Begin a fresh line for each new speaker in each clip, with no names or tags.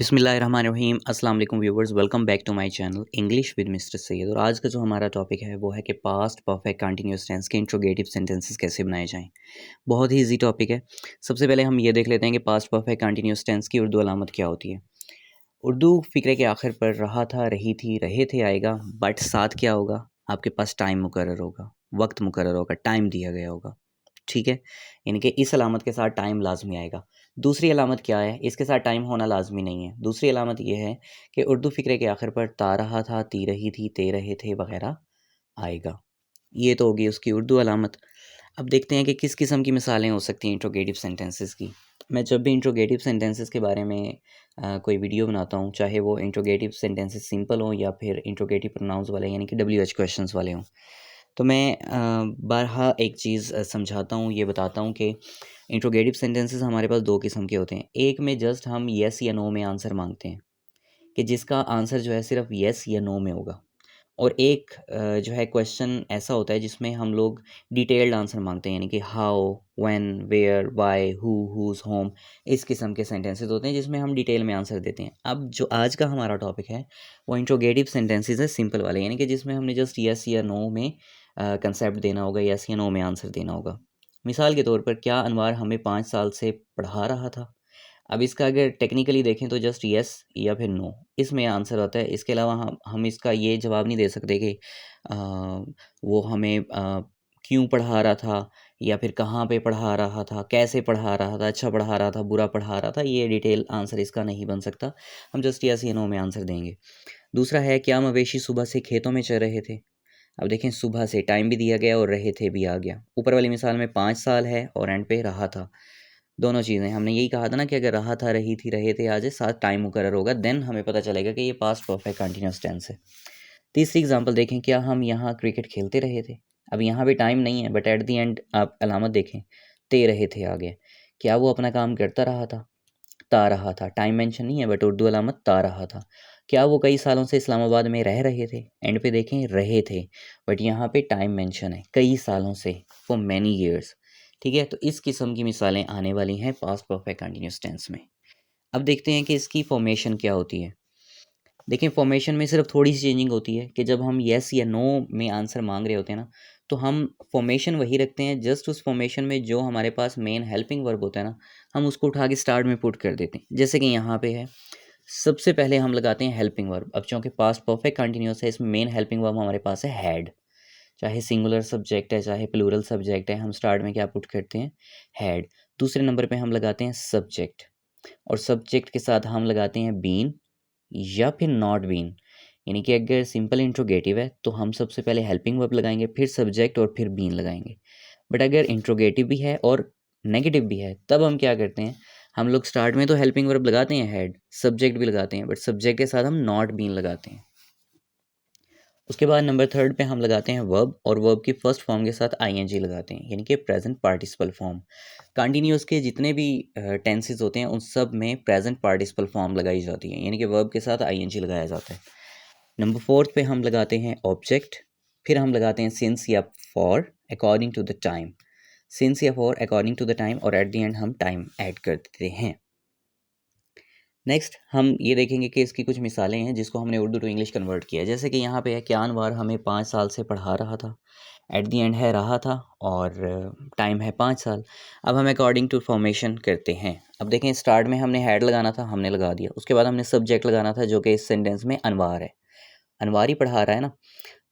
बिस्मिल्लाहिर्रहमानिर्रहीम अस्सलाम वालेकुम viewers, welcome back to my channel English with mister Syed. और आज का जो हमारा टॉपिक है वो है कि पास्ट परफेक्ट कंटिन्यूअस टेंस के इंट्रोगेटिव सेंटेंसेस कैसे बनाए जाएं। बहुत ही इजी टॉपिक है। सबसे पहले हम ये देख लेते हैं कि पास्ट परफेक्ट कंटिन्यूअस टेंस की उर्दू अलामत क्या होती है। उर्दू फ़िक्रे के आखिर पर रहा था, रही थी, रहे थे आएगा, बट साथ क्या होगा, आपके पास टाइम मुकर्रर होगा, वक्त मुकर्रर होगा, टाइम दिया गया होगा। ठीक है, यानी कि इस अलामत के साथ टाइम लाजमी आएगा। दूसरी अलामत क्या है, इसके साथ टाइम होना लाजमी नहीं है। दूसरी अलामत ये है कि उर्दू फ़िक्रे के आखिर पर ता रहा था, ती रही थी, ते रहे थे वगैरह आएगा। ये तो होगी उसकी उर्दू अलामत। अब देखते हैं कि किस किस्म की मिसालें हो सकती हैं इंट्रोगेटिव सेंटेंसेस की। मैं जब भी इंट्रोगेटिव सेंटेंसेस के बारे में कोई वीडियो बनाता हूँ, चाहे वो इंट्रोगेटिव सेंटेंसेस सिंपल हों या फिर इंट्रोगेटिव प्रोनाउंस वाले यानी कि WH क्वेश्चंस वाले हों, तो मैं बारहा एक चीज़ समझाता हूँ, ये बताता हूँ कि इंट्रोगेटिव सेंटेंसेस हमारे पास दो किस्म के होते हैं। एक में जस्ट हम येस या नो में आंसर मांगते हैं कि जिसका आंसर जो है सिर्फ येस या नो में होगा। और एक जो है क्वेश्चन ऐसा होता है जिसमें हम लोग डिटेल्ड आंसर मांगते हैं, यानी कि how, when, where, why, whose, whom, इस किस्म के सेंटेंसेस होते हैं जिसमें हम डिटेल में आंसर देते हैं। अब जो आज का हमारा टॉपिक है वो इंट्रोगेटिव सेंटेंसेस है, सिंपल वाले, यानी कि जिसमें हमने जस्ट यस या नो में कंसेप्ट देना होगा, यस या नो में आंसर देना होगा। मिसाल के तौर पर, क्या अनवार हमें 5 साल से पढ़ा रहा था। अब इसका अगर टेक्निकली देखें तो जस्ट यस या फिर नो इसमें आंसर होता है। इसके अलावा हम इसका ये जवाब नहीं दे सकते कि अ, वो हमें क्यों पढ़ा रहा था या फिर कहाँ पे पढ़ा रहा था, कैसे पढ़ा रहा था, अच्छा पढ़ा रहा था, बुरा पढ़ा रहा था, ये डिटेल आंसर इसका नहीं बन सकता। हम जस्ट यस या नो में आंसर देंगे। दूसरा है, क्या मवेशी सुबह से खेतों में चल रहे थे। अब देखें, सुबह से टाइम भी दिया गया और रहे थे भी आ गया। ऊपर वाली मिसाल में 5 साल है और एंड पे रहा था। दोनों चीज़ें हमने यही कहा था ना कि अगर रहा था, रही थी, रहे थे आ जाए, साथ टाइम मुकर्रर होगा, देन हमें पता चलेगा कि ये पास्ट परफेक्ट कंटिन्यूअस टेंस है। तीसरी एग्जांपल देखें, क्या हम यहाँ क्रिकेट खेलते रहे थे। अब यहाँ पे टाइम नहीं है बट एट द एंड आप अलामत देखें, ते रहे थे आगे। क्या वो अपना काम करता रहा था, ता रहा था, टाइम मेंशन नहीं है बट उर्दू अलामत ता रहा था। क्या वो कई सालों से इस्लामाबाद में रह रहे थे, एंड पे देखें रहे थे बट यहाँ पे टाइम मेंशन है, कई सालों से, फॉर मैनी ईयर्स। ठीक है, तो इस किस्म की मिसालें आने वाली हैं पास्ट परफेक्ट कंटिन्यूअस टेंस में। अब देखते हैं कि इसकी फॉर्मेशन क्या होती है। देखिए, फॉर्मेशन में सिर्फ थोड़ी सी चेंजिंग होती है कि जब हम येस या नो में आंसर मांग रहे होते हैं ना, तो हम फॉर्मेशन वही रखते हैं, जस्ट उस फॉर्मेशन में जो हमारे पास मेन हेल्पिंग वर्ब होता है ना, हम उसको उठा के स्टार्ट में पुट कर देते हैं। जैसे कि यहाँ पे है, सबसे पहले हम लगाते हैं हेल्पिंग वर्ब। अब चूँकि पास्ट परफेक्ट कंटिन्यूअस है, इसमें मेन हेल्पिंग वर्ब हमारे पास है हैड। चाहे सिंगुलर सब्जेक्ट है, चाहे प्लूरल सब्जेक्ट है, हम स्टार्ट में क्या पुट करते हैं, हैड। दूसरे नंबर पे हम लगाते हैं सब्जेक्ट, और सब्जेक्ट के साथ हम लगाते हैं बीन या फिर नॉट बीन। यानी कि अगर सिंपल इंट्रोगेटिव है तो हम सबसे पहले हेल्पिंग वर्ब लगाएंगे, फिर सब्जेक्ट और फिर बीन लगाएंगे। बट अगर इंट्रोगेटिव भी है और नेगेटिव भी है, तब हम क्या करते हैं, हम लोग स्टार्ट में तो हेल्पिंग वर्ब लगाते हैं, हैड, सब्जेक्ट भी लगाते हैं, बट सब्जेक्ट के साथ हम नॉट बीन लगाते हैं। उसके बाद नंबर थर्ड पे हम लगाते हैं वर्ब, और वर्ब की फर्स्ट फॉर्म के साथ आईएनजी लगाते हैं, यानी कि प्रेजेंट पार्टिसिपल फॉर्म। कंटिन्यूअस के जितने भी टेंसेस होते हैं उन सब में प्रेजेंट पार्टिसिपल फॉर्म लगाई जाती है, यानी कि वर्ब के साथ आईएनजी लगाया जाता है। नंबर फोर्थ पे हम लगाते हैं ऑब्जेक्ट, फिर हम लगाते हैं सिंस या for according to the time, since या for according to the time, और एट द एंड हम टाइम ऐड कर देते हैं। नेक्स्ट हम ये देखेंगे कि इसकी कुछ मिसालें हैं जिसको हमने उर्दू टू इंग्लिश कन्वर्ट किया है। जैसे कि यहाँ पे है, क्या अनवार हमें 5 साल से पढ़ा रहा था, एट दी एंड है रहा था और टाइम है 5 साल। अब हम अकॉर्डिंग टू फॉर्मेशन करते हैं। अब देखें, स्टार्ट में हमने हैड लगाना था, हमने लगा दिया। उसके बाद हमने सब्जेक्ट लगाना था जो कि इस सेंटेंस में अनवार है, अनवार ही पढ़ा रहा है ना,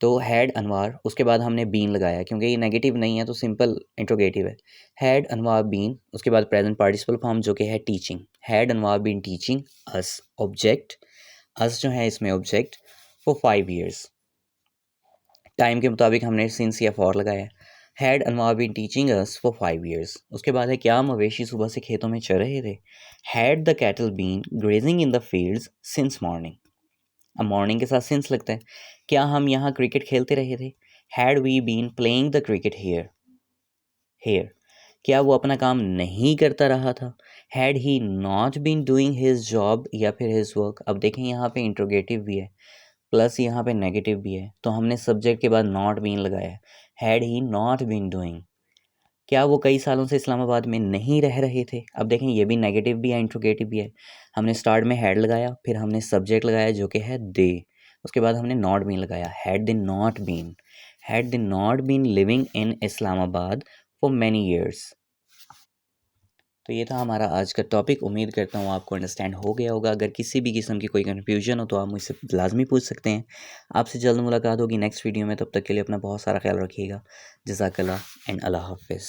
तो हैड अनवार। उसके बाद हमने बीन लगाया, क्योंकि ये नेगेटिव नहीं है तो सिंपल इंट्रोगेटिव है। हैड अनवार बीन, उसके बाद प्रेजेंट पार्टिसिपल फॉर्म जो कि है teaching, had Anwar been teaching us, object, us जो है इसमें ऑब्जेक्ट, फॉर 5 years। टाइम के मुताबिक हमने सिंस या फॉर लगाया। Had Anwar been teaching us for 5 years। उसके बाद है, क्या मवेशी सुबह से खेतों में चल रहे थे, had the cattle been grazing in the fields since morning. अब मॉर्निंग के साथ सिंस लगता है। क्या हम यहाँ क्रिकेट खेलते रहे थे, had we been playing the cricket here, here. क्या वो अपना काम नहीं करता रहा था, had he not been doing his job या फिर हिज वर्क। अब देखें, यहाँ पे इंट्रोगेटिव भी है प्लस यहाँ पे नेगेटिव भी है, तो हमने सब्जेक्ट के बाद नॉट बीन लगाया, had he not been doing. क्या वो कई सालों से इस्लामाबाद में नहीं रह रहे थे? अब देखें ये भी नेगेटिव भी है, इंट्रोगेटिव भी है। हमने स्टार्ट में हैड लगाया, फिर हमने सब्जेक्ट लगाया जो कि है दे, उसके बाद हमने नॉट बीन लगाया। Had they not been living in Islamabad for many years. तो ये था हमारा आज का टॉपिक। उम्मीद करता हूँ आपको अंडरस्टैंड हो गया होगा। अगर किसी भी किस्म की कोई कन्फ्यूजन हो तो आप मुझसे लाजमी पूछ सकते हैं। आपसे जल्द मुलाकात होगी नेक्स्ट वीडियो में। तब तक के लिए अपना बहुत सारा ख्याल रखिएगा। जज़ाकल्लाह एंड अल्लाह हाफ़िज़।